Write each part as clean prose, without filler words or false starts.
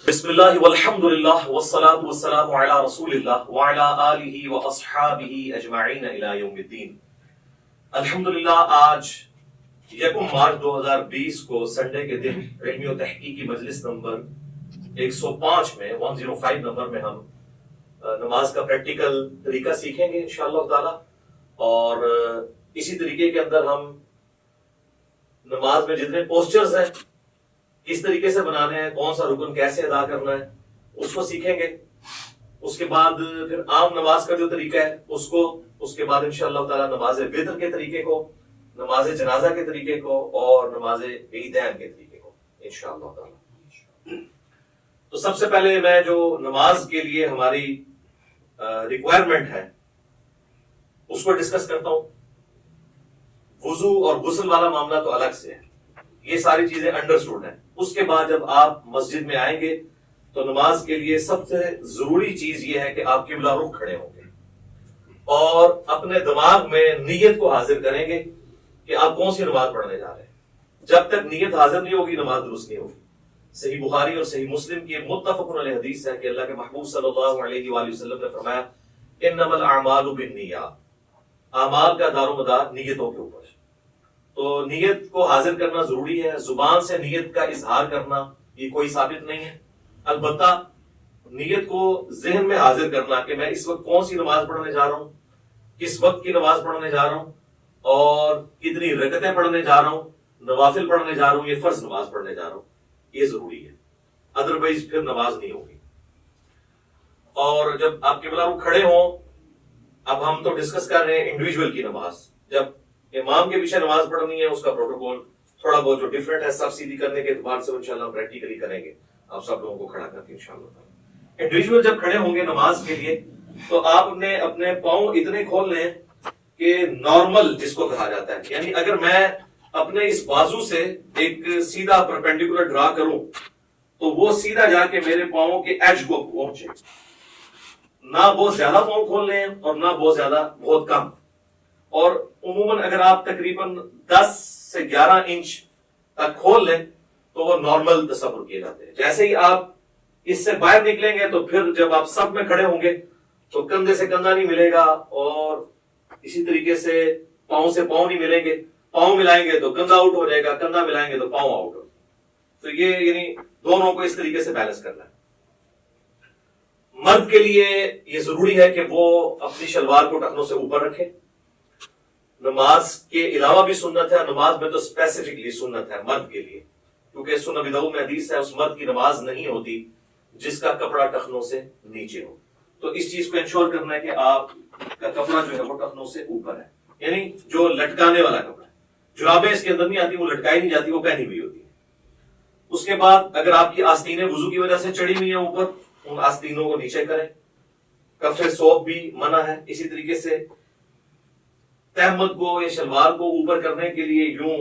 بسم اللہ والحمد للہ والصلاة والسلام علی رسول اللہ وعلی آلہ واصحابہ اجمعین الی یوم الدین۔ الحمدللہ آج 1 مارچ 2020 کو سنڈے کے دن علمی و تحقیقی مجلس نمبر 105 میں 105 نمبر میں ہم نماز کا پریکٹیکل طریقہ سیکھیں گے انشاءاللہ تعالی، اور اسی طریقے کے اندر ہم نماز میں جتنے پوسچرز ہیں کس طریقے سے بنانے ہیں، کون سا رکن کیسے ادا کرنا ہے اس کو سیکھیں گے۔ اس کے بعد پھر عام نماز کا جو طریقہ ہے اس کے بعد انشاءاللہ تعالی نماز وتر کے طریقے کو، نماز جنازہ کے طریقے کو اور نماز عیدین کے طریقے کو انشاءاللہ تعالی۔ تو سب سے پہلے میں جو نماز کے لیے ہماری ریکوائرمنٹ ہے اس کو ڈسکس کرتا ہوں۔ وضو اور غسل والا معاملہ تو الگ سے ہے، یہ ساری چیزیں انڈرسٹوڈ ہیں۔ اس کے بعد جب آپ مسجد میں آئیں گے تو نماز کے لیے سب سے ضروری چیز یہ ہے کہ آپ قبلہ رخ کھڑے ہوں گے اور اپنے دماغ میں نیت کو حاضر کریں گے کہ آپ کون سی نماز پڑھنے جا رہے ہیں۔ جب تک نیت حاضر نہیں ہوگی نماز درست نہیں ہوگی۔ صحیح بخاری اور صحیح مسلم کی متفق علیہ حدیث ہے کہ اللہ کے محبوب صلی اللہ علیہ وآلہ وسلم نے فرمایا انما الاعمال بالنیات، اعمال کا دار و مدار نیتوں کے اوپر۔ تو نیت کو حاضر کرنا ضروری ہے، زبان سے نیت کا اظہار کرنا یہ کوئی ثابت نہیں ہے، البتہ نیت کو ذہن میں حاضر کرنا کہ میں اس وقت کون سی نماز پڑھنے جا رہا ہوں، کس وقت کی نماز پڑھنے جا رہا ہوں اور کتنی رکعتیں پڑھنے جا رہا ہوں، نوافل پڑھنے جا رہا ہوں، یہ فرض نماز پڑھنے جا رہا ہوں، یہ ضروری ہے، ادروائز پھر نماز نہیں ہوگی۔ اور جب آپ قبلہ رخ کھڑے ہوں، اب ہم تو ڈسکس کر رہے ہیں انڈیویجول کی نماز، جب امام کے پیچھے نماز پڑھنی ہے اس کا پروٹوکول تھوڑا بہت جو ڈیفرنٹ ہے، سب سیدھی کرنے کے اعتبار سے انشاءاللہ پریکٹیکلی کریں گے، آپ سب لوگوں کو کھڑا کر کے انشاءاللہ۔ انڈیویجول جب کھڑے ہوں گے نماز کے لیے تو آپ نے اپنے پاؤں اتنے کھول لیں کہ نارمل جس کو کہا جاتا ہے، یعنی اگر میں اپنے اس بازو سے ایک سیدھا پرپینڈیکولر ڈرا کروں تو وہ سیدھا جا کے میرے پاؤں کے ایج کو پہنچے، نہ بہت زیادہ پاؤں کھول لیں اور نہ بہت زیادہ بہت کم۔ اور عموماً اگر آپ تقریباً 10 سے 11 انچ تک کھول لیں تو وہ نارمل تصور کیے جاتے ہیں۔ جیسے ہی آپ اس سے باہر نکلیں گے تو پھر جب آپ سب میں کھڑے ہوں گے تو کندھے سے کندھا نہیں ملے گا اور اسی طریقے سے پاؤں نہیں ملیں گے، پاؤں ملائیں گے تو کندھا آؤٹ ہو جائے گا، کندھا ملائیں گے تو پاؤں آؤٹ ہو جائے گا۔ تو یہ یعنی دونوں کو اس طریقے سے بیلنس کرنا ہے۔ مرد کے لیے یہ ضروری ہے کہ وہ اپنی شلوار کو ٹخنوں سے اوپر رکھے۔ نماز کے علاوہ بھی سنت ہے، نماز میں تو اسپیسیفکلی سنت ہے مرد کے لیے، کیونکہ سنن ابی داؤد میں حدیث ہے اس مرد کی نماز نہیں ہوتی جس کا کپڑا ٹخنوں سے نیچے ہو۔ تو اس چیز کو انشور کرنا ہے کہ آپ کا کپڑا جو ہے وہ ٹخنوں سے اوپر ہے، یعنی جو لٹکانے والا کپڑا ہے۔ جرابیں اس کے اندر نہیں آتی، وہ لٹکائی نہیں جاتی، وہ پہنی ہوئی ہوتی ہے۔ اس کے بعد اگر آپ کی آستینیں وضو کی وجہ سے چڑھی ہوئی ہیں اوپر، ان آستینوں کو نیچے کریں۔ کف ثوب بھی منع ہے۔ اسی طریقے سے تہمت کو یا شلوار کو اوپر کرنے کے لیے یوں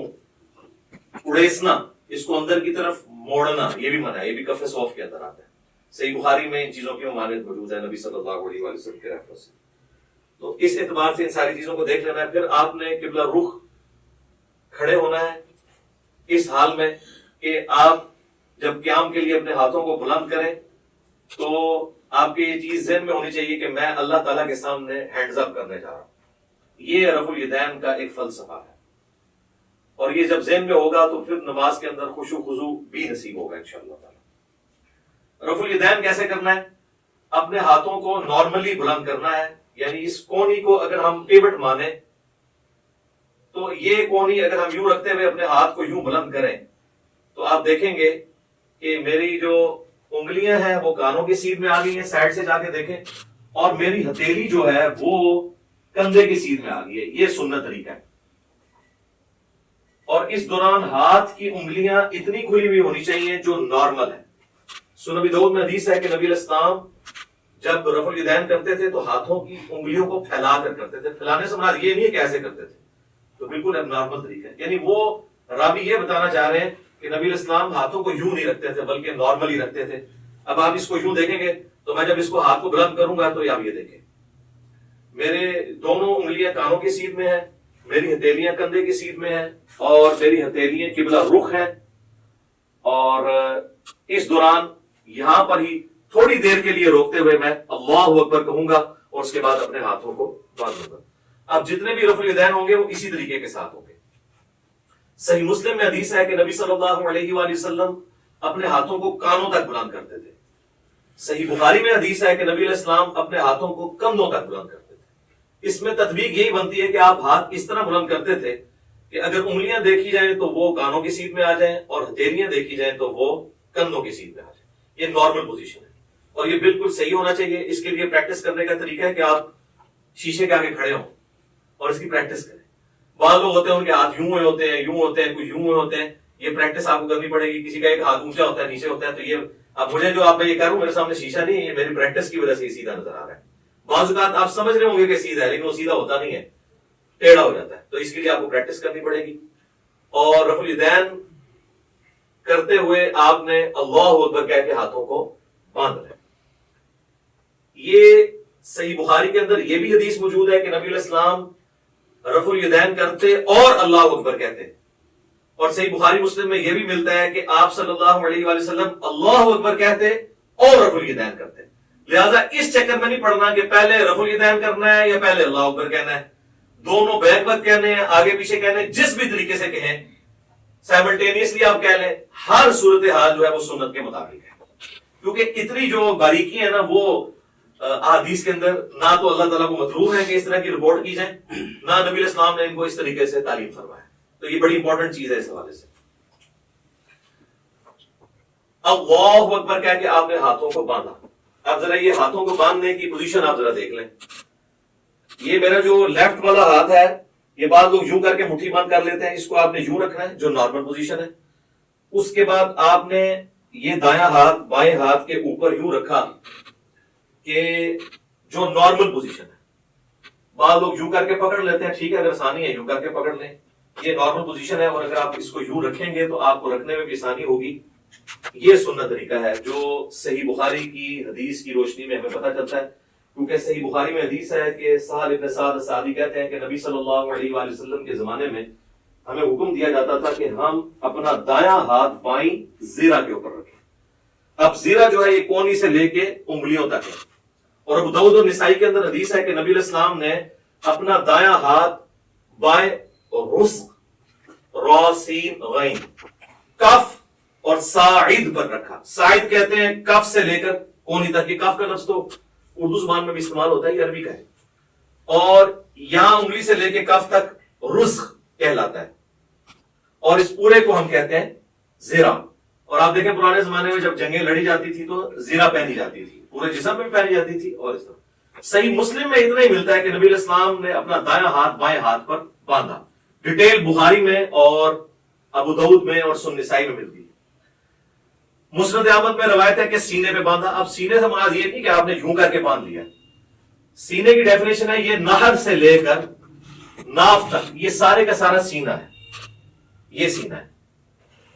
اڑیسنا، اس کو اندر کی طرف موڑنا، یہ بھی منع ہے، یہ بھی کف صوف کے اندر آتا ہے۔ صحیح بخاری میں ان چیزوں کی ممانعت موجود ہے نبی صلی اللہ علیہ وسلم کے ریفرنس سے۔ تو اس اعتبار سے ان ساری چیزوں کو دیکھ لینا ہے۔ پھر آپ نے قبلہ رخ کھڑے ہونا ہے اس حال میں کہ آپ جب قیام کے لیے اپنے ہاتھوں کو بلند کریں تو آپ کی یہ چیز ذہن میں ہونی چاہیے کہ میں اللہ تعالیٰ کے سامنے ہینڈز اپ کرنے جا رہا ہوں۔ یہ رفع الیدین کا ایک فلسفہ ہے، اور یہ جب ذہن میں ہوگا تو پھر نماز کے اندر خشوع خضوع بھی نصیب ہوگا انشاءاللہ تعالی۔ رفع الیدین کیسے کرنا ہے؟ اپنے ہاتھوں کو نارملی بلند کرنا ہے، یعنی اس کونی کو اگر ہم پیوٹ مانیں تو یہ کونی اگر ہم یوں رکھتے ہوئے اپنے ہاتھ کو یوں بلند کریں تو آپ دیکھیں گے کہ میری جو انگلیاں ہیں وہ کانوں کی سیدھ میں آ گئی ہیں، سائڈ سے جا کے دیکھیں، اور میری ہتھیلی جو ہے وہ کندھے کی سیدھ میں آ گئی ہے۔ یہ سنت طریقہ ہے۔ اور اس دوران ہاتھ کی انگلیاں اتنی کھلی ہوئی ہونی چاہیے جو نارمل ہے۔ سنن ابی داؤد میں حدیث ہے کہ نبی علیہ السلام جب رفع الیدین کرتے تھے تو ہاتھوں کی انگلیوں کو پھیلا کر کرتے تھے۔ پھیلانے سے مراد یہ نہیں ہے کہ ایسے کرتے تھے، تو بالکل اب نارمل طریقہ ہے۔ یعنی وہ راوی یہ بتانا چاہ رہے ہیں کہ نبی علیہ السلام ہاتھوں کو یوں نہیں رکھتے تھے بلکہ نارملی رکھتے تھے۔ اب آپ اس کو یوں دیکھیں گے تو میں جب اس کو ہاتھ کو بلند کروں گا تو آپ یہ دیکھیں میرے دونوں انگلیاں کانوں کی سیدھ میں ہیں، میری ہتھیلیاں کندھے کی سیدھ میں ہیں اور میری ہتھیلیاں قبلہ رخ ہیں، اور اس دوران یہاں پر ہی تھوڑی دیر کے لیے روکتے ہوئے میں اللہ اکبر کہوں گا اور اس کے بعد اپنے ہاتھوں کو باندھوں گا. اب جتنے بھی رفع الیدین ہوں گے وہ اسی طریقے کے ساتھ ہوں گے. صحیح مسلم میں حدیث ہے کہ نبی صلی اللہ علیہ وآلہ وسلم اپنے ہاتھوں کو کانوں تک بلند کرتے تھے. صحیح بخاری میں حدیث ہے کہ نبی علیہ السلام اپنے ہاتھوں کو کندھوں تک بلند کرتے تھے. اس میں تطبیق یہی بنتی ہے کہ آپ ہاتھ اس طرح بلند کرتے تھے کہ اگر انگلیاں دیکھی جائیں تو وہ کانوں کی سیدھ میں آ جائیں اور ہتھیلیاں دیکھی جائیں تو وہ کندھوں کی سیدھ میں آ جائیں. یہ نارمل پوزیشن ہے اور یہ بالکل صحیح ہونا چاہیے. اس کے لیے پریکٹس کرنے کا طریقہ ہے کہ آپ شیشے کے آگے کھڑے ہوں اور اس کی پریکٹس کریں. بعض لوگ ہوتے ہیں ان کے ہاتھ یوں ہوئے ہوتے ہیں، یوں ہوتے ہیں، کچھ یوں ہوئے ہوتے ہیں. یہ پریکٹس آپ کو کرنی پڑے گی. کسی کا ایک ہاتھ اونچا ہوتا ہے، نیچے ہوتا ہے، تو یہ اب مجھے جو آپ میں یہ کہہ رہا ہوں میرے سامنے شیشہ نہیں ہے، یہ میری پریکٹس کی وجہ سے یہ سیدھا نظر آ رہا ہے. بعض اوقات آپ سمجھ رہے ہوں گے کہ سیدھا ہے لیکن وہ سیدھا ہوتا نہیں ہے، ٹیڑھا ہو جاتا ہے. تو اس کے لیے آپ کو پریکٹس کرنی پڑے گی. اور رفع الیدین کرتے ہوئے آپ نے اللہ اکبر کہہ کے ہاتھوں کو باندھ لیں. یہ صحیح بخاری کے اندر یہ بھی حدیث موجود ہے کہ نبی علیہ السلام رفع الیدین کرتے اور اللہ اکبر کہتے. اور صحیح بخاری مسلم میں یہ بھی ملتا ہے کہ آپ صلی اللہ علیہ وآلہ وسلم اللہ اکبر کہتے اور رفع الیدین کرتے. لہذا اس چکر میں نہیں پڑنا کہ پہلے رفع الیدین کرنا ہے یا پہلے اللہ اکبر کہنا ہے. دونوں بیک وقت کہنے ہیں، آگے پیچھے کہنے ہیں، جس بھی طریقے سے کہیں سائملٹینیسلی آپ کہہ لیں. ہر صورتحال جو ہے وہ سنت کے مطابق ہے. کیونکہ اتنی جو باریکی ہے نا وہ احادیث کے اندر نہ تو اللہ تعالیٰ کو مطلوب ہے کہ اس طرح کی رپورٹ کی جائے، نہ نبی علیہ السلام نے ان کو اس طریقے سے تعلیم فرمایا. تو یہ بڑی امپورٹنٹ چیز ہے اس حوالے سے. اللہ اکبر کہہ کے آپ نے ہاتھوں کو باندھا. اب ذرا یہ ہاتھوں کو باندھنے کی پوزیشن آپ ذرا دیکھ لیں. یہ میرا جو لیفٹ والا ہاتھ ہے یہ بعض لوگ یوں کر کے مٹھی بند کر لیتے ہیں، اس کو آپ نے یوں رکھنا ہے جو نارمل پوزیشن ہے. اس کے بعد آپ نے یہ دایاں ہاتھ بائیں ہاتھ کے اوپر یوں رکھا کہ جو نارمل پوزیشن ہے. بعض لوگ یوں کر کے پکڑ لیتے ہیں، ٹھیک ہے اگر آسانی ہے یوں کر کے پکڑ لیں. یہ نارمل پوزیشن ہے اور اگر آپ اس کو یوں رکھیں گے تو آپ کو رکھنے میں بھی آسانی ہوگی. یہ سنت طریقہ ہے جو صحیح بخاری کی حدیث کی روشنی میں ہمیں پتہ چلتا ہے. کیونکہ صحیح بخاری میں حدیث ہے کہ سہل ابن سعد الساعدی کہتے ہیں کہ نبی صلی اللہ علیہ وآلہ وسلم کے زمانے میں ہمیں حکم دیا جاتا تھا کہ ہم اپنا دایاں ہاتھ بائیں زیرہ کے اوپر رکھیں. اب زیرہ جو ہے یہ کونی سے لے کے انگلیوں تک ہے. اور ابو داؤد اور نسائی کے اندر حدیث ہے کہ نبی علیہ السلام نے اپنا دایاں ہاتھ بائیں رزق را سین غین کف اور ساعد پر رکھا. ساعد کہتے ہیں کف سے لے کر کونی تک. یہ کف کا لفظ تو اردو زبان میں بھی استعمال ہوتا ہے، یہ عربی کا ہے. اور یہاں انگلی سے لے کے کف تک رزق کہلاتا ہے اور اس پورے کو ہم کہتے ہیں زیرہ. اور آپ دیکھیں پرانے زمانے میں جب جنگیں لڑی جاتی تھی تو زیرہ پہنی جاتی تھی، پورے جسم میں پہنی جاتی تھی. اور اس طرح صحیح مسلم میں اتنا ہی ملتا ہے کہ نبی علیہ السلام نے اپنا دایاں ہاتھ بائیں ہاتھ پر باندھا. ڈیٹیل بخاری میں اور ابو داؤد میں اور سنن نسائی میں ملتی ہے. مسند احمد میں روایت ہے کہ سینے پہ باندھا. اب سینے سے مراد یہ نہیں کہ آپ نے یوں کر کے باندھ لیا. سینے کی ڈیفینیشن ہے یہ نہر سے لے کر ناف تک یہ سارے کا سارا سینہ ہے. یہ سینہ ہے.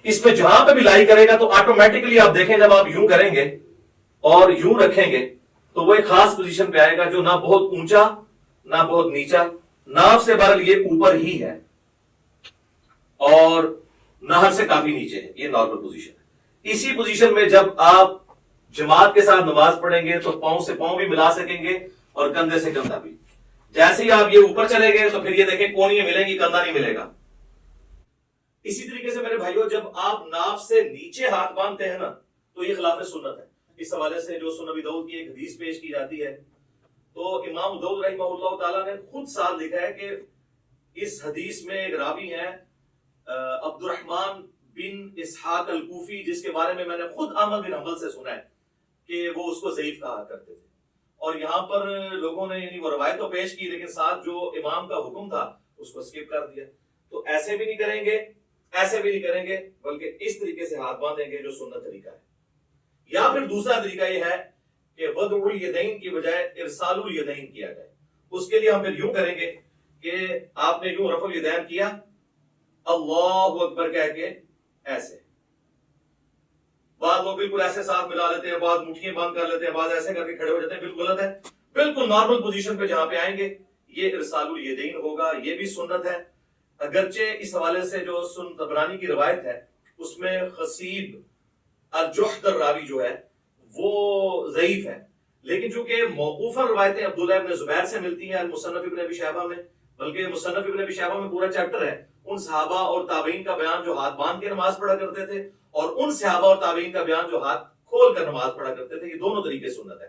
اس میں جہاں پہ بھی لائی کرے گا تو آٹومیٹکلی آپ دیکھیں جب آپ یوں کریں گے اور یوں رکھیں گے تو وہ ایک خاص پوزیشن پہ آئے گا جو نہ بہت اونچا نہ بہت نیچا. ناف سے بہرحال یہ اوپر ہی ہے اور نہر سے کافی نیچے ہے. یہ نارمل پوزیشن ہے. اسی پوزیشن میں جب آپ جماعت کے ساتھ نماز پڑھیں گے تو پاؤں سے پاؤں بھی ملا سکیں گے اور کندھے سے کندھا بھی. جیسے ہی آپ یہ اوپر چلے گئے تو پھر یہ دیکھیں کونیاں ملیں گی، کندھا نہیں ملے گا. اسی طریقے سے میرے بھائیوں جب آپ ناف سے نیچے ہاتھ باندھتے ہیں نا تو یہ خلاف سنت ہے. اس حوالے سے جو سنن ابی داؤد کی ایک حدیث پیش کی جاتی ہے تو امام داؤد رحمہ اللہ تعالیٰ نے خود ساتھ لکھا ہے کہ اس حدیث میں ایک راوی ہے عبد الرحمن بن اسحاق الکوفی، جس کے بارے میں نے خود احمد بن حنبل سے سنا ہے کہ وہ اس کو ضعیف کہا کرتے تھے. اور یہاں پر لوگوں نے یعنی وہ روایت تو پیش کی لیکن ساتھ جو امام کا حکم تھا اس کو اسکپ کر دیا. تو ایسے بھی نہیں کریں گے، ایسے بھی نہیں کریں گے، بلکہ اس طریقے سے ہاتھ باندھیں گے جو سنت طریقہ ہے. یا پھر دوسرا طریقہ یہ ہے کہ وضع الیدین کی بجائے ارسال الیدین کیا جائے. اس کے لیے ہم پھر یوں کریں گے کہ آپ نے یوں رفع الیدین کیا اللہ اکبر کہہ کے ایسے. بعض لوگ بالکل ایسے ساتھ ملا لیتے ہیں، بعض مٹھیاں بند کر لیتے ہیں، بعض ایسے کر کے کھڑے ہو جاتے ہیں. بالکل غلط ہے. بالکل نارمل پوزیشن پہ جہاں پہ آئیں گے یہ ارسال الیدین ہوگا. یہ بھی سنت ہے. اگرچہ اس حوالے سے جو سنن طبرانی کی روایت ہے اس میں خصیب الجحد الراوی جو ہے وہ ضعیف ہے، لیکن چونکہ موقوفاً روایتیں عبداللہ ابن زبیر سے ملتی ہیں المصنف ابن ابی شیبہ میں، بلکہ مصنف ابن ابی شیبہ میں پورا چیپٹر ہے ان صحابہ اور تابعین کا بیان جو ہاتھ باندھ کے نماز پڑھا کرتے تھے، اور ان صحابہ اور تابعین کا بیان جو ہاتھ کھول کر نماز پڑھا کرتے تھے. یہ دونوں طریقے سنت ہے.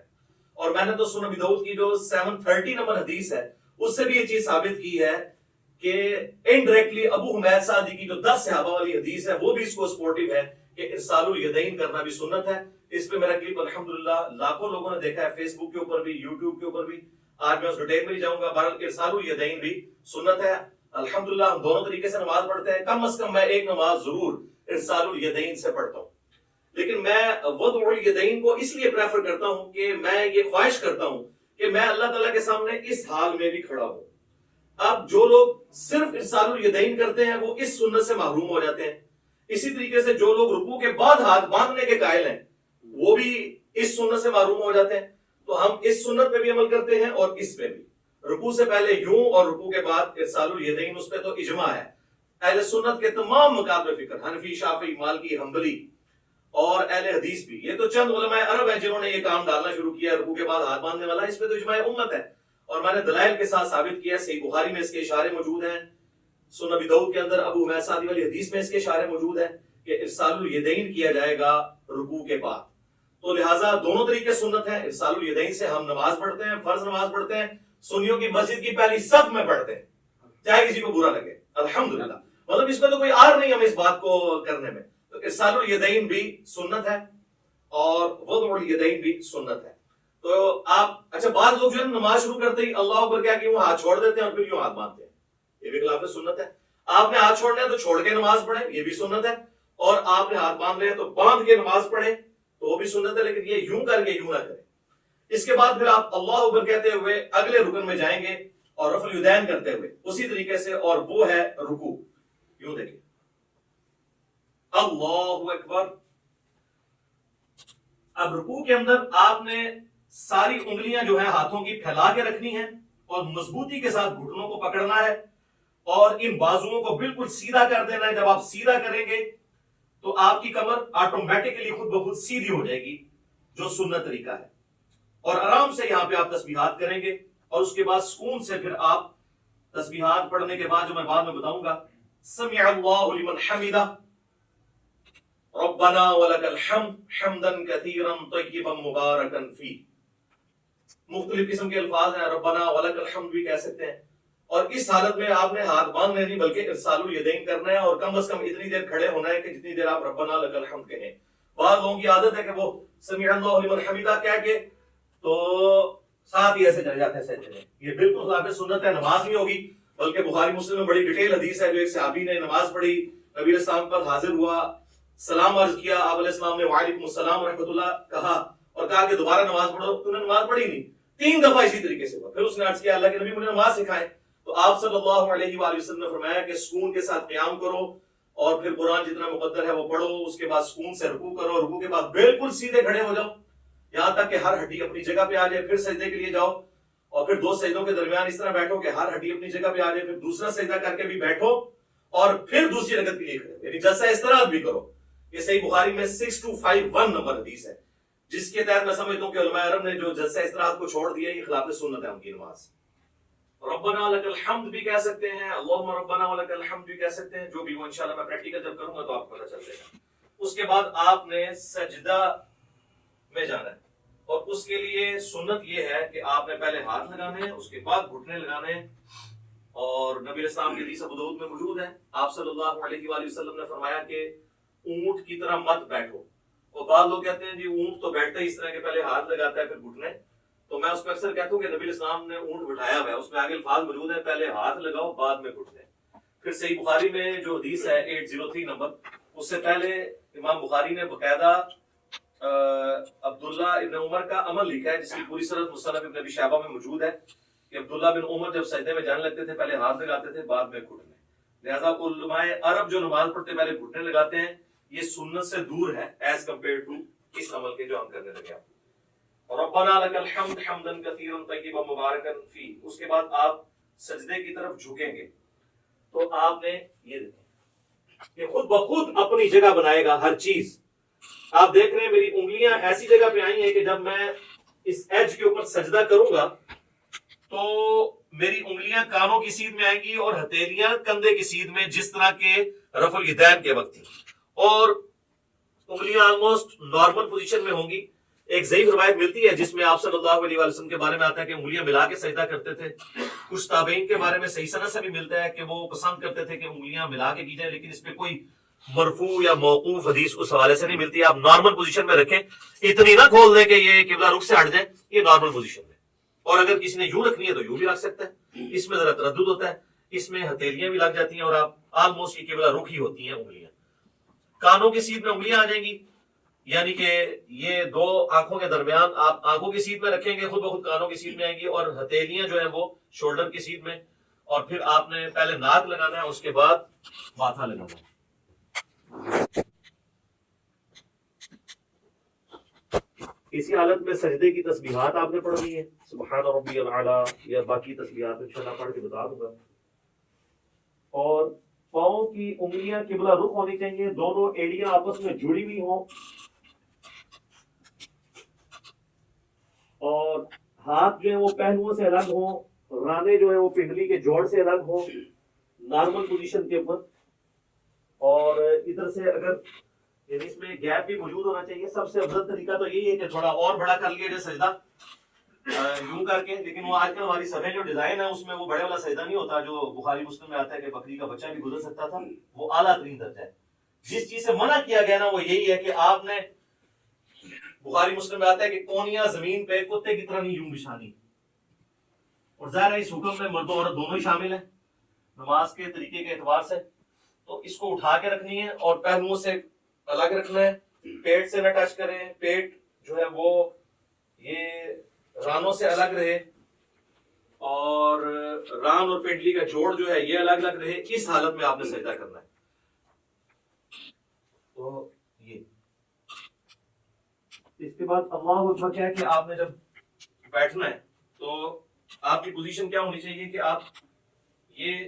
اور میں نے تو سنن ابی داؤد کی جو 730 نمبر حدیث ہے اس سے بھی یہ چیز ثابت کی ہے کہ انڈائریکٹلی ابو حمید سعدی کی جو 10 صحابہ والی حدیث ہے وہ بھی اس کو سپورٹیو ہے کہ ارسال الیدین کرنا بھی سنت ہے. اس پہ میرا کلپ الحمدللہ لاکھوں لوگوں نے دیکھا ہے، فیس بک کے اوپر بھی، یوٹیوب کے اوپر بھی. آج میں اس ڈیٹیل میں نہیں جاؤں گا. بہرحال ارسال الیدین بھی سنت ہے. الحمدللہ ہم دونوں طریقے سے نماز پڑھتے ہیں. کم از کم میں ایک نماز ضرور ارسال الیدین سے پڑھتا ہوں. لیکن میں وضع الیدین کو اس لیے پریفر کرتا ہوں کہ میں یہ خواہش کرتا ہوں کہ میں اللہ تعالیٰ کے سامنے اس حال میں بھی کھڑا ہوں. اب جو لوگ صرف ارسال الیدین کرتے ہیں وہ اس سنت سے محروم ہو جاتے ہیں. اسی طریقے سے جو لوگ رکوع کے بعد ہاتھ باندھنے کے قائل ہیں وہ بھی اس سنت سے محروم ہو جاتے ہیں. تو ہم اس سنت پہ بھی عمل کرتے ہیں اور اس پہ بھی. رکوع سے پہلے یوں اور رکوع کے بعد ارسال الیدین، اس پہ تو اجماع ہے اہل سنت کے تمام مکاتب فکر، حنفی، شافعی، مالکی، حنبلی اور اہل حدیث بھی. یہ تو چند علماء عرب ہیں جنہوں نے یہ کام ڈالنا شروع کیا رکوع کے بعد ہاتھ باندھنے والا. اس پہ تو اجماع امت ہے اور میں نے دلائل کے ساتھ ثابت کیا. صحیح بخاری میں اس کے اشارے موجود ہیں، سنن ابی داؤد کے اندر ابو حمید سعدی والی حدیث میں اس کے اشارے موجود ہیں کہ ارسال الیدین کیا جائے گا رکوع کے بعد. تو لہٰذا دونوں طریقے سنت ہیں. ارسال الیدین سے ہم نماز پڑھتے ہیں، فرض نماز پڑھتے ہیں، سنیوں کی مسجد کی پہلی صف میں پڑھتے ہیں چاہے کسی کو برا لگے. الحمدللہ مطلب اس میں تو کوئی آر نہیں ہمیں اس بات کو کرنے میں. تو ارسال الیدین بھی سنت ہے اور وضع الیدین بھی سنت ہے. تو آپ اچھا بعض لوگ جو ہے نماز شروع کرتے ہی اللہ اکبر کیا کہ وہ ہاتھ چھوڑ دیتے ہیں اور پھر یوں ہاتھ باندھتے ہیں. یہ بھی خلاف سنت ہے. آپ نے ہاتھ چھوڑنا ہے تو چھوڑ کے نماز پڑھیں، یہ بھی سنت ہے. اور آپ نے ہاتھ باندھ لے تو باندھ کے نماز پڑھیں تو وہ بھی سنت ہے. لیکن یہ یوں کر کے یوں نہ کریں. اس کے بعد پھر آپ اللہ اکبر کہتے ہوئے اگلے رکن میں جائیں گے اور رفع الیدین کرتے ہوئے اسی طریقے سے، اور وہ ہے رکوع. یوں دیکھیں اللہ اکبر. اب رکوع کے اندر آپ نے ساری انگلیاں جو ہیں ہاتھوں کی پھیلا کے رکھنی ہیں اور مضبوطی کے ساتھ گھٹنوں کو پکڑنا ہے اور ان بازوؤں کو بالکل سیدھا کر دینا ہے. جب آپ سیدھا کریں گے تو آپ کی کمر آٹومیٹکلی خود بخود سیدھی ہو جائے گی جو سنت طریقہ ہے. اور آرام سے یہاں پہ آپ تسبیحات کریں گے اور اس کے بعد سکون سے پھر آپ تسبیحات پڑھنے کے بعد جو میں بعد میں بتاؤں گا، سمع اللہ لمن حمدہ ربنا ولک الحمد حمدا کثیرا طیبا مبارکا فیہ. مختلف قسم کے الفاظ ہیں، ربنا ولک الحمد بھی کہہ سکتے ہیں. اور اس حالت میں آپ نے ہاتھ باندھنے نہیں بلکہ ارسال الیدین کرنا ہے اور کم از کم اتنی دیر کھڑے ہونا ہے کہ جتنی دیر آپ ربنا لک الحمد کہیں. بعض لوگوں کی عادت ہے کہ وہ سمع اللہ لمن حمدہ کہہ کے تو ساتھ ہی ایسے چلے جاتے ہیں سجدے میں. یہ بالکل خلاف سنت ہے. نماز نہیں ہوگی. بلکہ بخاری مسلم میں بڑی ڈیٹیل حدیث ہے جو ایک صحابی نے نماز پڑھی، نبی علیہ السلام پر حاضر ہوا، سلام عرض کیا، آپ علیہ السلام نے وعلیکم السلام ورحمۃ اللہ کہا اور کہا کہ دوبارہ نماز پڑھو. تو نے نماز پڑھی نہیں. 3 دفعہ اسی طریقے سے ہوا. پھر اس نے عرض کیا اللہ کے نبی مجھے نماز سکھائیں. تو آپ صلی اللہ علیہ وآلہ وسلم نے فرمایا کہ سکون کے ساتھ قیام کرو اور پھر قرآن جتنا مقدر ہے وہ پڑھو. اس کے بعد سکون سے رکوع کرو، رکوع کے بعد بالکل سیدھے کھڑے ہو جاؤ یہاں تک کہ ہر ہڈی اپنی جگہ پہ آ جائے. پھر سجدے کے لیے جاؤ اور پھر 2 سجدوں کے درمیان اس طرح بیٹھو کہ ہر ہڈی اپنی جگہ پہ آ جائے. پھر دوسرا سجدہ کر کے بھی بیٹھو اور پھر دوسری رکعت کے لیے کھڑے ہو، یعنی جلسہ استراحت بھی کرو. یہ صحیح بخاری میں 6251 نمبر حدیث ہے جس کے تحت میں سمجھتا ہوں کہ علماء عرب نے جو جلسہ استراحت کو چھوڑ دیا یہ خلاف سنت ہے ان کی نماز. ربنا لک الحمد بھی کہہ سکتے ہیں، اللہم ربنا ولک الحمد بھی کہہ سکتے ہیں. جو بھی وہ انشاءاللہ میں پریکٹیکل جب کروں گا تو آپ کو پتہ چل جائے گا. اس کے بعد آپ نے سجدہ میں جانا ہے اور اس کے لیے سنت یہ ہے کہ آپ نے پہلے ہاتھ لگانے ہیں، اس کے بعد گھٹنے لگانے ہیں. اور نبی علیہ السلام کی حدیث ابو داؤد میں موجود ہے، آپ صلی اللہ علیہ وآلہ وسلم نے فرمایا کہ اونٹ کی طرح مت بیٹھو. اور بعض لوگ کہتے ہیں جی اونٹ تو بیٹھتا ہی اس طرح کے پہلے ہاتھ لگاتا ہے پھر گھٹنے. تو میں اس پہ اکثر کہتا ہوں کہ نبی علیہ السلام نے اونٹ بٹھایا ہوا ہے، اس میں آگے الفاظ موجود ہیں پہلے ہاتھ لگاؤ بعد میں گھٹنے. پھر صحیح بخاری میں جو حدیث ہے 803 نمبر، اس سے پہلے امام بخاری نے باقاعدہ عبداللہ ابن عمر کا عمل لکھا ہے جس کی پوری سند مصنف ابن ابی شیبہ میں موجود ہے کہ عبداللہ بن عمر جب سجدے میں جانے لگتے تھے پہلے ہاتھ لگاتے تھے بعد میں گھٹنے. لہذا علماء عرب جو نماز پڑھتے پہلے گھٹنے لگاتے ہیں یہ سنت سے دور ہے ایز کمپیئر ٹو اس عمل کے جو ہم کرنے لگے. ربنا لک الحمد حمدا کثیرا طیبا مبارکا فیہ. اس کے بعد آپ سجدے کی طرف جھکیں گے تو آپ نے یہ دیکھیں کہ خود بخود اپنی جگہ بنائے گا ہر چیز. آپ دیکھ رہے ہیں میری انگلیاں ایسی جگہ پہ آئی ہیں کہ جب میں اس ایج کے اوپر سجدہ کروں گا تو میری انگلیاں کانوں کی سیدھ میں آئیں گی اور ہتھیلیاں کندھے کی سیدھ میں، جس طرح کے رفع الیدین کے وقت تھی، اور انگلیاں آلموسٹ نارمل پوزیشن میں ہوں گی۔ ایک ضعیف روایت ملتی ہے جس میں آپ صلی اللہ علیہ وسلم کے بارے میں آتا ہے کہ انگلیاں ملا کے سجدہ کرتے تھے۔ کچھ تابعین کے بارے میں صحیح سند سے بھی ملتا ہے کہ وہ پسند کرتے تھے کہ انگلیاں ملا کے کی جائیں، لیکن اس پہ کوئی مرفوع یا موقوف حدیث اس حوالے سے نہیں ملتی۔ آپ نارمل پوزیشن میں رکھیں، اتنی نہ کھول دیں کہ یہ قبلہ رخ سے ہٹ جائیں، یہ نارمل پوزیشن میں۔ اور اگر کسی نے یوں رکھنی ہے تو یوں بھی رکھ سکتا ہے، اس میں ذرا تردد ہوتا ہے، اس میں ہتھیلیاں بھی لگ جاتی ہیں اور آپ آلموسٹ یہ قبلہ رخ ہی ہوتی ہیں انگلیاں۔ کانوں کی سیدھ میں انگلیاں آ جائیں گی، یعنی کہ یہ دو آنکھوں کے درمیان آپ آنکھوں کی سیدھ میں رکھیں گے، خود بخود کانوں کی سیدھ میں آئیں گی، اور ہتھیلیاں جو ہیں وہ شولڈر کی سیدھ میں، اور پھر آپ نے پہلے ناک لگانا ہے، اس کے بعد ماتھا لگانا ہے۔ اسی حالت میں سجدے کی تسبیحات آپ نے پڑھنی ہے، سبحان ربی الاعلی، یا باقی تسبیحات انشاءاللہ پڑھ کے بتا دوں گا۔ اور پاؤں کی انگلیاں قبلہ رخ ہونی چاہیے، دونوں ایڑیاں آپس میں جڑی ہوئی ہوں، اور ہاتھ جو ہے وہ پہلوؤں سے الگ ہوں، رانے جو ہے وہ پنڈلی کے جوڑ سے الگ ہوں نارمل پوزیشن کے اوپر، اور ادھر سے اگر یعنی اس میں گیپ بھی موجود ہونا چاہیے۔ سب سے افضل طریقہ تو یہی ہے کہ تھوڑا اور بڑا کر لیا جائے سجدہ یوں کر کے، لیکن وہ آج کل ہماری سبھی جو ڈیزائن ہے اس میں وہ بڑے والا سجدہ نہیں ہوتا جو بخاری مسلم میں آتا ہے کہ بکری کا بچہ بھی گزر سکتا تھا، وہ اعلیٰ ترین درجہ ہے۔ جس چیز سے منع کیا گیا نا وہ یہی ہے کہ آپ نے، بخاری مسلم میں آتا ہے کہ کونیاں زمین پہ کتے کی طرح نہیں یوں بچھانی، اور ظاہر ہے اس حکم میں مرد و عورت دونوں ہی شامل ہیں نماز کے طریقے کے اعتبار سے، تو اس کو اٹھا کے رکھنی ہے اور پہلوؤں سے الگ رکھنا ہے، پیٹ سے نہ ٹچ کریں، پیٹ جو ہے وہ یہ رانوں سے الگ رہے، اور ران اور پنڈلی کا جوڑ جو ہے یہ الگ الگ رہے، اس حالت میں آپ نے سجدہ کرنا ہے۔ تو یہ اس کے بعد اللہ اکبر کیا ہے کہ آپ نے جب بیٹھنا ہے تو آپ کی پوزیشن کیا ہونی چاہیے کہ آپ یہ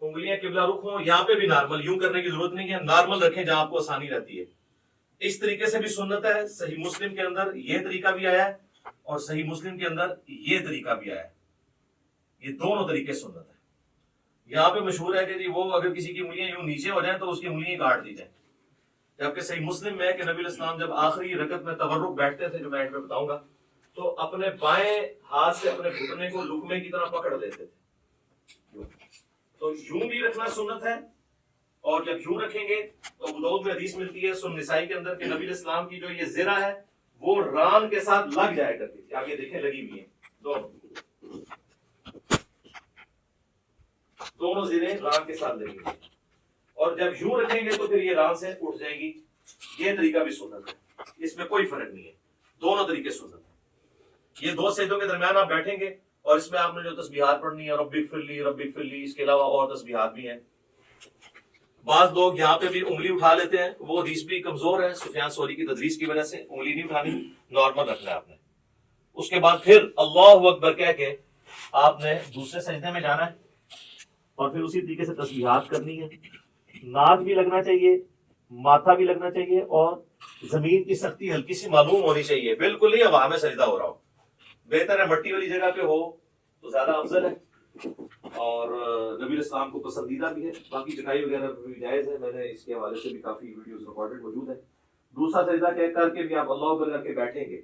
انگلیاں قبلہ رخ ہوں، یہاں پہ بھی نارمل، یوں کرنے کی ضرورت نہیں ہے، نارمل رکھیں جہاں آپ کو آسانی رہتی ہے۔ اس طریقے سے بھی سنت ہے، صحیح مسلم کے اندر یہ طریقہ بھی آیا ہے اور صحیح مسلم کے اندر یہ طریقہ بھی آیا ہے، یہ دونوں طریقے سنت ہے۔ یہاں پہ مشہور ہے کہ جی وہ اگر کسی کی انگلیاں یوں نیچے ہو جائیں تو اس کی انگلیاں کاٹ دی جائیں، جبکہ صحیح مسلم میں کہ نبی الاسلام جب آخری رکعت میں تورک بیٹھتے تھے، جو میں اینڈ میں بتاؤں گا، تو اپنے بائیں ہاتھ سے اپنے گھٹنے کو لقمے کی طرح پکڑ لیتے تھے۔ تو یوں بھی رکھنا سنت ہے، اور جب یوں رکھیں گے تو ابو داؤد میں حدیث ملتی ہے سنن نسائی کے اندر کہ نبی الاسلام کی جو یہ زرہ ہے وہ ران کے ساتھ لگ جایا کرتی تھی، آپ یہ دیکھیں لگی ہوئی ہیں، دونوں زریں ران کے ساتھ لگی ہوئی ہیں، اور جب یوں رکھیں گے تو پھر یہ ران سے اٹھ جائیں گی۔ یہ طریقہ بھی سنت ہے، اس میں کوئی فرق نہیں ہے، دونوں طریقے سنت ہیں۔ یہ دو سجدوں کے درمیان آپ بیٹھیں گے اور اس میں آپ نے جو تسبیحات پڑھنی ہے، رب اغفر لی رب اغفر لی، اس کے علاوہ اور تسبیحات بھی ہیں۔ بعض لوگ یہاں پہ بھی انگلی اٹھا لیتے ہیں، وہ حدیث بھی کمزور ہے، سفیان ثوری کی تدریس کی وجہ سے انگلی نہیں اٹھانی، نارمل رکھنا ہے آپ نے۔ اس کے بعد پھر اللہ اکبر کہہ کے آپ نے دوسرے سجدے میں جانا ہے، اور پھر اسی طریقے سے تسبیحات کرنی ہے۔ ناک بھی لگنا چاہیے، ماتھا بھی لگنا چاہیے، اور زمین کی سختی ہلکی سی معلوم ہونی چاہیے، بالکل نہیں ہوا میں سجدہ ہو رہا ہو۔ بہتر ہے مٹی والی جگہ پہ ہو تو زیادہ افضل ہے، اور نبی الاسلام کو پسندیدہ بھی ہے، باقی چٹائی وغیرہ بھی جائز ہے، میں نے اس کے حوالے سے بھی کافی ویڈیوز ریکارڈڈ موجود ہیں۔ دوسرا سجدہ کر کے بھی آپ اللہ اکبر کر کے بیٹھیں گے۔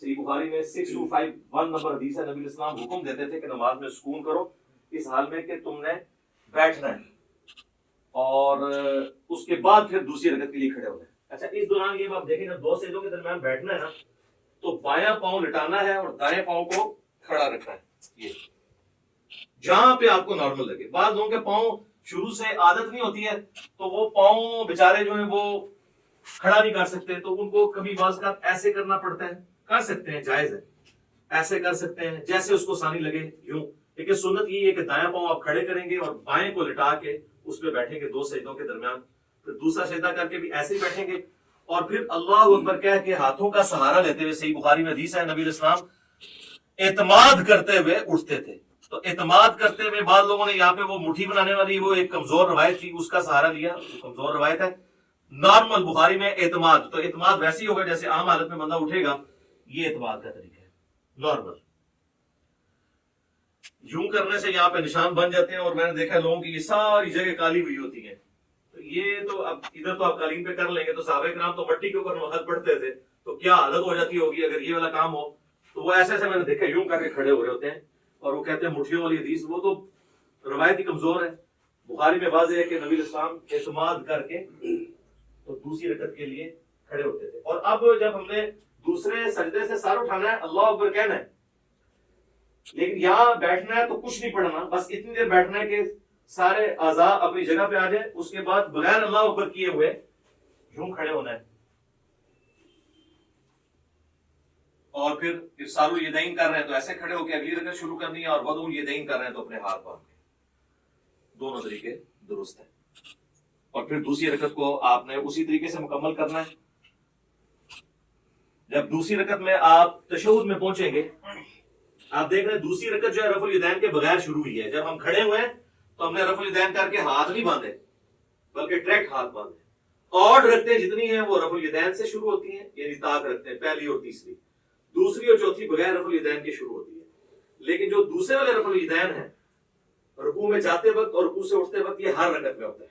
صحیح بخاری میں 6251 نمبر حدیث ہے، نبی الاسلام حکم دیتے تھے کہ نماز میں سکون کرو اس حال میں کہ تم نے بیٹھنا ہے، اور اس کے بعد پھر دوسری رکعت کے لیے کھڑے ہونا ہے۔ اچھا، اس دوران یہ آپ دیکھیں جب دو سجدوں کے درمیان بیٹھنا ہے نا تو بایاں پاؤں لٹانا ہے اور دائیں پاؤں کو کھڑا رکھنا ہے، یہ جہاں پہ آپ کو نارمل لگے۔ بعض لوگوں کے پاؤں شروع سے عادت نہیں ہوتی ہے تو وہ پاؤں بیچارے جو ہیں وہ کھڑا نہیں کر سکتے، تو ان کو کبھی بعض کا ایسے کرنا پڑتا ہے، کر سکتے ہیں جائز ہے، ایسے کر سکتے ہیں جیسے اس کو آسانی لگے یوں، لیکن سنت یہ ہے کہ دایاں پاؤں آپ کھڑے کریں گے اور بائیں کو لٹا کے اس پہ بیٹھیں گے دو سجدوں کے درمیان، پھر دوسرا سجدہ کر کے بھی ایسے ہی بیٹھیں گے، اور پھر اللہ اکبر کہہ کے ہاتھوں کا سہارا لیتے ہوئے، صحیح بخاری میں حدیث ہے نبی الاسلام اعتماد کرتے ہوئے اٹھتے تھے۔ تو اعتماد کرتے ہوئے بعض لوگوں نے یہاں پہ وہ مٹھی بنانے والی وہ ایک کمزور روایت تھی، اس کا سہارا لیا، وہ کمزور روایت ہے، نارمل بخاری میں اعتماد، تو اعتماد ویسے ہی ہوگا جیسے عام حالت میں بندہ اٹھے گا، یہ اعتماد کا طریقہ ہے نارمل. یوں کرنے سے یہاں پہ نشان بن جاتے ہیں، اور میں نے دیکھا لوگوں کی یہ ساری جگہ کالی ہوئی ہوتی ہیں. تو یہ تو اب ادھر تو آپ قالین پہ کر لیں گے، تو صحابہ کرام تو مٹی کے اوپر نماز پڑھتے تھے، تو کیا حالت ہو جاتی ہوگی اگر یہ والا کام ہو. تو وہ ایسے ایسے میں نے دیکھا یوں کر کے کھڑے ہو رہے ہوتے ہیں، اور وہ کہتے ہیں مٹھیوں والی حدیث، وہ تو روایت ہی کمزور ہے. بخاری میں واضح ہے کہ نبی الاسلام اعتماد کر کے تو دوسری رکعت کے لیے کھڑے ہوتے تھے. اور اب جب ہم نے دوسرے سجدے سے سر اٹھانا ہے، اللہ اکبر کہنا ہے، لیکن یہاں بیٹھنا ہے تو کچھ نہیں پڑھنا، بس اتنی دیر بیٹھنا ہے کہ سارے اعضاء اپنی جگہ پہ آ جائیں. اس کے بعد بغیر اللہ اکبر کیے ہوئے یوں کھڑے ہونا ہے، اور پھر ارسال الیدین کر رہے ہیں تو ایسے کھڑے ہو کے اگلی رکعت شروع کرنی ہے، اور وضع الیدین کر رہے ہیں تو اپنے ہاتھ باندھ کے. دونوں طریقے درست ہیں. اور پھر دوسری رکعت کو آپ نے اسی طریقے سے مکمل کرنا ہے. جب دوسری رکعت میں آپ تشہد میں پہنچیں گے، آپ دیکھ رہے ہیں دوسری رکعت جو ہے رفع الیدین کے بغیر شروع ہوئی ہے. جب ہم کھڑے ہوئے ہیں تو ہم نے رفع الیدین کر کے ہاتھ نہیں باندھے، بلکہ ڈائریکٹ ہاتھ باندھے. اور رکعتیں جتنی ہیں وہ رفع الیدین سے شروع ہوتی ہیں، یعنی طاق رکھتے ہیں، پہلی اور تیسری. دوسری اور چوتھی بغیر رفع الیدین کے شروع ہوتی ہے. لیکن جو دوسرے والے رفع الیدین ہیں، رکوع میں جاتے وقت اور رکوع سے اٹھتے وقت، یہ ہر رکعت میں ہوتا ہے.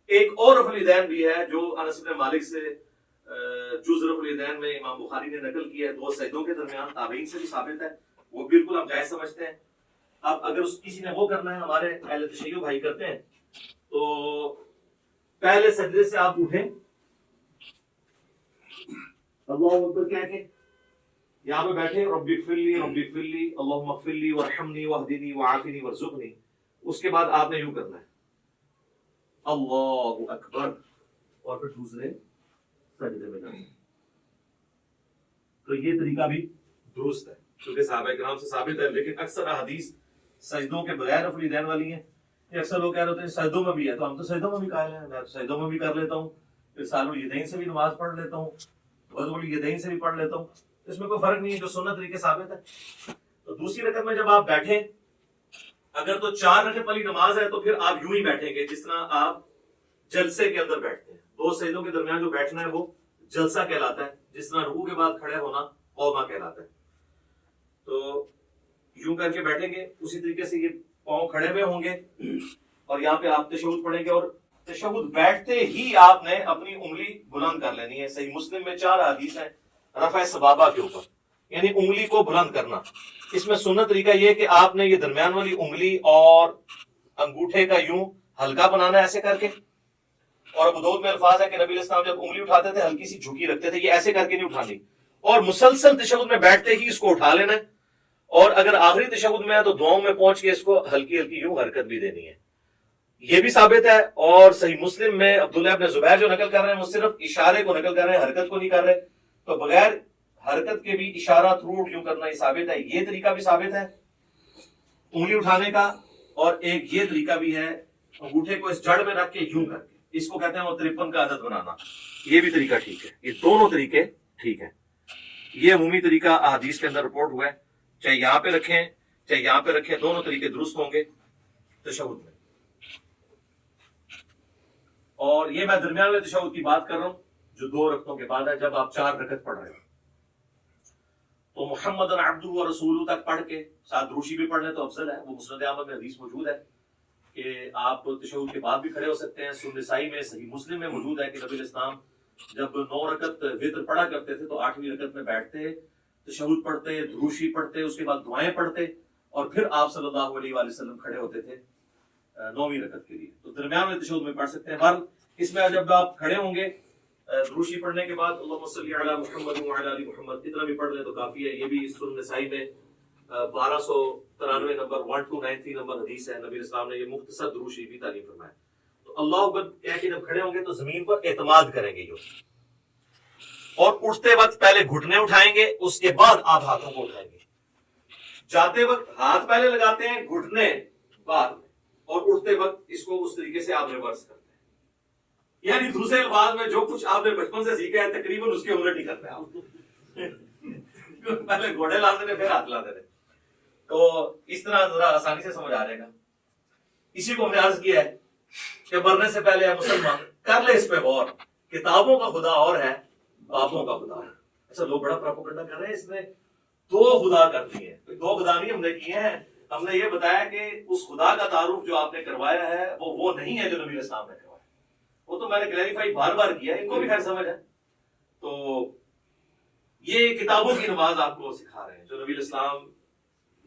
ایک اور رفع الیدین بھی ہے جو انس بن مالک سے جز رفع الیدین میں امام بخاری نے نقل کیا ہے، دو سجدوں کے درمیان، تابعین سے بھی ثابت ہے، وہ بالکل ہم جائز سمجھتے ہیں. اب اگر کسی نے وہ کرنا ہے، ہمارے اہل تشیع بھائی کرتے ہیں، تو پہلے سجدے سے آپ اٹھیں، اللہ اکبر کہہ کے یہاں پہ بیٹھے، رب اغفر لی رب اغفر لی اللہم اغفر لی وارحمنی واہدنی وعافنی وارزقنی. اس کے بعد آپ نے یوں کرنا ہے اللہ اکبر، اور پھر دوسرے سجدے میں جانا. تو یہ طریقہ بھی درست ہے کیونکہ صحابہ کرام سے ثابت ہے. لیکن اکثر احادیث سجدوں کے بغیر رفع الیدین والی ہیں. اکثر لوگ کہہ رہے ہوتے ہیں سجدوں میں بھی ہے، تو ہم تو سجدوں میں بھی قائل ہیں، میں تو سجدوں میں بھی کر لیتا ہوں، ارسال الیدین سے بھی نماز پڑھ لیتا ہوں، وضع الیدین سے بھی پڑھ لیتا ہوں. اس میں کوئی فرق نہیں ہے، جو سنت طریقے ثابت ہے. تو دوسری رکعت میں جب آپ بیٹھیں، اگر تو 4 رکعت والی نماز ہے تو پھر آپ یوں ہی بیٹھیں گے جس طرح آپ جلسے کے اندر بیٹھتے ہیں. 2 سجدوں کے درمیان جو بیٹھنا ہے وہ جلسہ کہلاتا ہے، جس طرح رکوع کے بعد کھڑے ہونا قوما کہلاتا ہے. تو یوں کر کے بیٹھیں گے، اسی طریقے سے یہ پاؤں کھڑے ہوئے ہوں گے، اور یہاں پہ آپ تشہد پڑھیں گے. اور تشہد بیٹھتے ہی آپ نے اپنی انگلی بلند کر لینی ہے. صحیح مسلم میں 4 حدیث ہیں رفع سبابہ کے اوپر، یعنی انگلی کو بلند کرنا. اس میں سنت طریقہ یہ ہے کہ آپ نے یہ درمیان والی انگلی اور انگوٹھے کا یوں ہلکا بنانا ہے ایسے کر کے. اور ابو داؤد میں الفاظ ہے کہ نبی علیہ السلام جب انگلی اٹھاتے تھے ہلکی سی جھکی رکھتے تھے، یہ ایسے کر کے نہیں اٹھانی. اور مسلسل تشہد میں بیٹھتے ہی اس کو اٹھا لینا ہے. اور اگر آخری تشہد میں ہے تو دعاؤں میں پہنچ کے اس کو ہلکی ہلکی یوں حرکت بھی دینی ہے. یہ بھی ثابت ہے. اور صحیح مسلم میں عبداللہ ابن زبیر جو نقل کر رہے ہیں وہ صرف اشارے کو نقل کر رہے ہیں، حرکت کو نہیں کر رہے. تو بغیر حرکت کے بھی اشارہ تھرو یوں کرنا یہ ثابت ہے. یہ طریقہ بھی ثابت ہے انگلی اٹھانے کا. اور ایک یہ طریقہ بھی ہے انگوٹھے کو اس جڑ میں رکھ کے یوں کر کے، اس کو کہتے ہیں وہ 53 کا عدد بنانا. یہ بھی طریقہ ٹھیک ہے. یہ دونوں طریقے ٹھیک ہیں. یہ عمومی طریقہ احادیث کے اندر رپورٹ ہوا ہے، چاہے یہاں پہ رکھیں چاہے یہاں پہ رکھیں، دونوں طریقے درست ہوں گے تشہد میں. اور یہ میں درمیان والے تشہد کی بات کر رہا ہوں جو 2 رکعتوں کے بعد ہے. جب آپ 4 رکعت پڑھ رہے ہیں تو محمد عبدہ و رسولہ تک پڑھ کے ساتھ دروشی بھی پڑھ لیں تو افضل ہے. وہ مسند احمد میں حدیث موجود ہے کہ آپ تشہد کے بعد بھی کھڑے ہو سکتے ہیں. سنن نسائی میں، صحیح مسلم میں موجود ہے کہ نبی الاسلام جب 9 رکعت وتر پڑھا کرتے تھے تو 8ویں رکعت میں بیٹھتے، تشہد پڑھتے، دروشی پڑھتے، اس کے بعد دعائیں پڑھتے، اور پھر آپ صلی اللہ علیہ وآلہ وسلم کھڑے ہوتے تھے 9ویں رکعت کے لیے. تو درمیان میں تشہد میں پڑھ سکتے ہیں. بہرحال اس میں جب آپ کھڑے ہوں گے دروشی پڑھنے کے بعد اللہم صلی علی محمد وعلی آل محمد اتنا بھی پڑھ لیں تو کافی ہے. یہ بھی سنن نسائی میں 1293 نمبر 1293 نمبر حدیث ہے. نبی اسلام نے یہ مختصر دروشی بھی تعلیم فرمایا. تو اللہ اکبر کہہ کے جب کھڑے ہوں گے تو زمین پر اعتماد کریں گے اور اٹھتے وقت پہلے گھٹنے اٹھائیں گے، اس کے بعد آپ ہاتھوں کو اٹھائیں گے. جاتے وقت ہاتھ پہلے لگاتے ہیں، گھٹنے بعد میں، اور اٹھتے وقت اس کو اس طریقے سے آپ ریورس کرتے ہیں. یعنی دوسرے الفاظ میں جو کچھ آپ نے بچپن سے سیکھا ہے تقریباً اس کے الٹ ہی کرتے ہیں آپ. پہلے گھوڑے لاتے تھے پھر ہاتھ لاتے تھے. تو اس طرح ذرا آسانی سے سمجھ آ جائے گا. اسی کو ہم نے عرض کیا ہے کہ مرنے سے پہلے مسلمان کر لے اس پہ غور. کتابوں کا خدا اور ہے, باپوں کا خدا ہے. اچھا لوگ بڑا پروپیگنڈا کر رہے ہیں, اس نے 2 خدا کر دیے. 2 خدا نہیں ہم نے کیے ہیں, ہم نے یہ بتایا کہ اس خدا کا تعارف جو آپ نے کروایا ہے وہ نہیں ہے جو نبی اسلام نے کروایا. وہ تو میں نے کلیریفائی بار بار کیا, ان کو بھی خیر سمجھ ہے. تو یہ کتابوں کی نماز آپ کو سکھا رہے ہیں جو نبی اسلام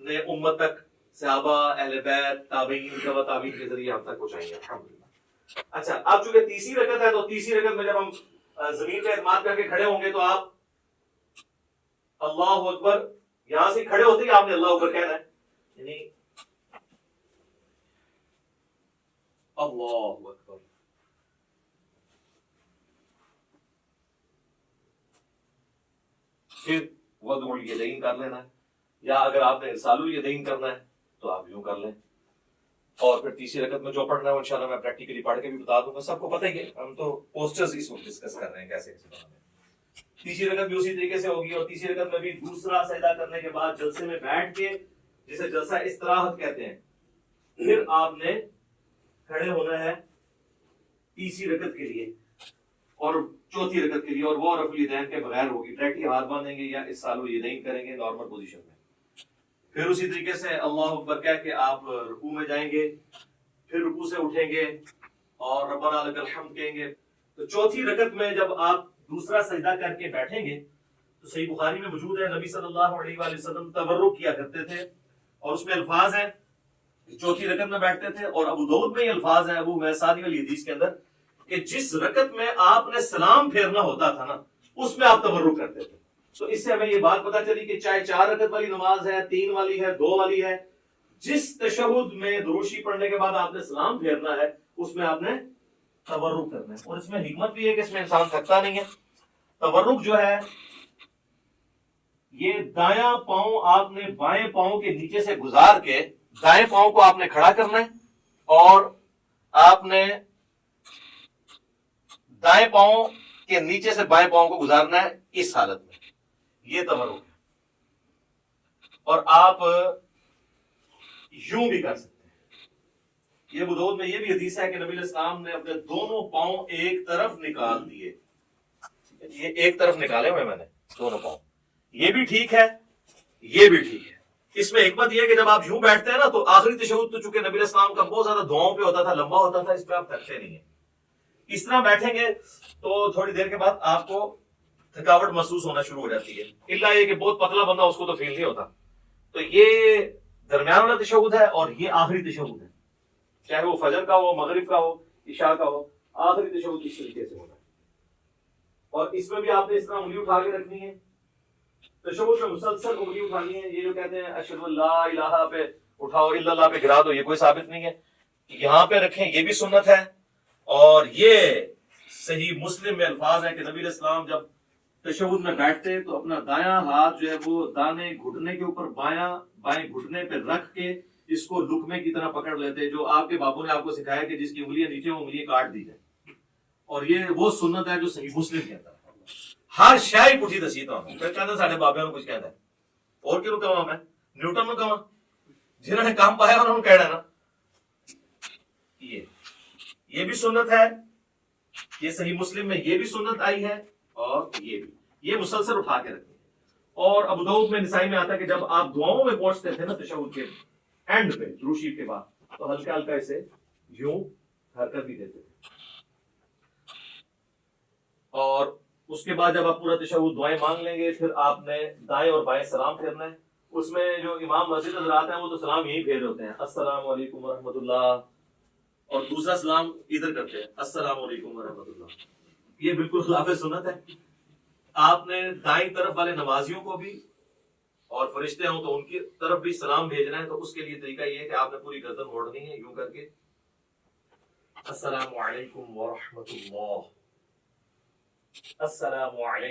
نے امت تک, صحابہ, اہل بیت, تابعین, تبع تابعین کے ذریعے ہم تک پہنچائی ہے الحمدللہ. اچھا اب چونکہ تیسری رکعت ہے تو تیسری رکعت میں جب ہم زمین پہ اعتماد کر کے کھڑے ہوں گے تو آپ اللہ اکبر, یہاں سے کھڑے ہوتے ہی آپ نے اللہ اکبر کہنا ہے, یعنی اللہ اکبر. پھر وضع الیدین کر لینا ہے, یا اگر آپ نے ارسال الیدین کرنا ہے تو آپ یوں کر لیں. اور پھر تیسری رکعت میں جو پڑھنا ہے وہ انشاءاللہ میں پریکٹیکلی پڑھ کے بھی بتا دوں گا, سب کو پتہ ہی ہے, ہم تو پوسٹرز اس وقت ڈسکس کر رہے ہیں کیسے کیسے بنانے ہیں. تیسری رکعت بھی اسی طریقے سے ہوگی, اور تیسری رکعت میں بھی دوسرا سجدہ کرنے کے بعد جلسے میں بیٹھ کے, جسے جلسہ استراحت کہتے ہیں, پھر آپ نے کھڑے ہونا ہے تیسری رکعت کے لیے اور چوتھی رکعت کے لیے, اور وہ رفع الیدین کے بغیر ہوگی. ڈائریکٹلی ہاتھ باندھیں گے یا ارسال الیدین کریں گے نارمل پوزیشن میں. پھر اسی طریقے سے اللہ اکبر کہہ کے آپ رکوع میں جائیں گے, پھر رکوع سے اٹھیں گے اور ربنا لک الحمد کہیں گے. تو چوتھی رکعت میں جب آپ دوسرا سجدہ کر کے بیٹھیں گے تو صحیح بخاری میں موجود ہے, نبی صلی اللہ علیہ وآلہ وسلم تورک کیا کرتے تھے, اور اس میں الفاظ ہیں چوتھی رکعت میں بیٹھتے تھے, اور ابو داؤد میں یہ الفاظ ہیں ابو میسادی والی حدیث کے اندر کہ جس رکعت میں آپ نے سلام پھیرنا ہوتا تھا نا اس میں آپ تورک کرتے تھے. تو اس سے ہمیں یہ بات پتہ چلی کہ چاہے 4 رکعت والی نماز ہے, 3 والی ہے, 2 والی ہے, جس تشہد میں دروشی پڑھنے کے بعد آپ نے سلام پھیرنا ہے اس میں آپ نے تورک کرنا ہے. اور اس میں حکمت بھی ہے کہ اس میں انسان تھکتا نہیں ہے. تورک جو ہے یہ دایاں پاؤں آپ نے بائیں پاؤں کے نیچے سے گزار کے دائیں پاؤں کو آپ نے کھڑا کرنا ہے, اور آپ نے دائیں پاؤں کے نیچے سے بائیں پاؤں کو گزارنا ہے اس حالت میں. یہ تورک ہے. اور آپ یوں بھی کر سکتے ہیں. یہ ابو داؤد میں یہ بھی حدیث ہے کہ نبی علیہ السلام نے اپنے دونوں پاؤں ایک طرف نکال دیے. یہ ایک طرف نکالے ہوئے میں نے دونوں پاؤں, یہ بھی ٹھیک ہے, یہ بھی ٹھیک ہے. اس میں حکمت یہ ہے کہ جب آپ یوں بیٹھتے ہیں نا تو آخری تشہد تو چونکہ نبی علیہ السلام کا بہت زیادہ دعاؤں پہ ہوتا تھا, لمبا ہوتا تھا, اس پہ آپ تھکتے نہیں ہیں. اس طرح بیٹھیں گے تو تھوڑی دیر کے بعد آپ کو تھکاوٹ محسوس ہونا شروع ہو جاتی ہے, الا یہ کہ بہت پتلا بندہ اس کو تو فیل نہیں ہوتا. تو یہ درمیان والا تشہد ہے اور یہ آخری تشہد ہے, چاہے وہ فجر کا ہو, مغرب کا ہو, عشاء کا ہو, آخری تشہد اس طریقے سے ہونا ہے. اور اس میں بھی آپ نے اس طرح انگلی اٹھا کے رکھنی ہے, تشہد میں مسلسل انگلی اٹھانی ہے. یہ جو کہتے ہیں اشہد ان لا الہ پہ اٹھاؤ, الا اللہ پہ گرا دو, یہ کوئی ثابت نہیں ہے. یہاں پہ رکھیں یہ بھی سنت ہے, اور یہ صحیح مسلم میں الفاظ ہے کہ نبی علیہ السلام جب تشہد میں بیٹھتے تو اپنا دایاں ہاتھ جو ہے وہ دانے گھٹنے کے اوپر بائیں گھٹنے پہ رکھ کے اس کو لقمے کی طرح پکڑ لیتے, جو آپ کے باپوں نے آپ کو سکھایا کہ جس کی انگلیاں نیچے وہ انگلیاں کاٹ دی جائیں. اور یہ وہ سنت ہے جو صحیح مسلم کہتا ہے. ہر شے پٹھی دسی تو پھر کہتے ساڈے بابے نے کچھ کہتا ہے, اور کیوں کہاں میں نیوٹن نو کہاں, جنہوں نے کام پایا انہوں نے کہنا ہے نا. یہ بھی سنت ہے, یہ صحیح مسلم میں یہ بھی سنت آئی ہے, اور یہ بھی, یہ مسلسل اٹھا کے رکھیں. اور ابو داؤد میں, نسائی میں آتا ہے کہ جب آپ دعاؤں میں پہنچتے تھے نا تشہد کے اینڈ پہ دروشی کے بعد, تو ہلکا ہلکا اسے یوں حرکت بھی دیتے تھے. اور اس کے بعد جب آپ پورا تشہد دعائیں مانگ لیں گے پھر آپ نے دائیں اور بائیں سلام پھیرنا ہے. اس میں جو امام مسجد حضرات ہیں وہ تو سلام یہی پھیر ہوتے ہیں, السلام علیکم ورحمۃ اللہ, اور دوسرا سلام ادھر کرتے ہیں السلام علیکم ورحمۃ اللہ. یہ بالکل خلاف سنت ہے. آپ نے دائیں طرف والے نمازیوں کو بھی, اور فرشتے ہوں تو ان کی طرف بھی سلام بھیجنا ہے. تو اس کے لیے طریقہ یہ ہے کہ آپ نے پوری گردن موڑنی ہے یوں کر کے, السلام علیکم ورحمۃ اللہ, السلام علیکم.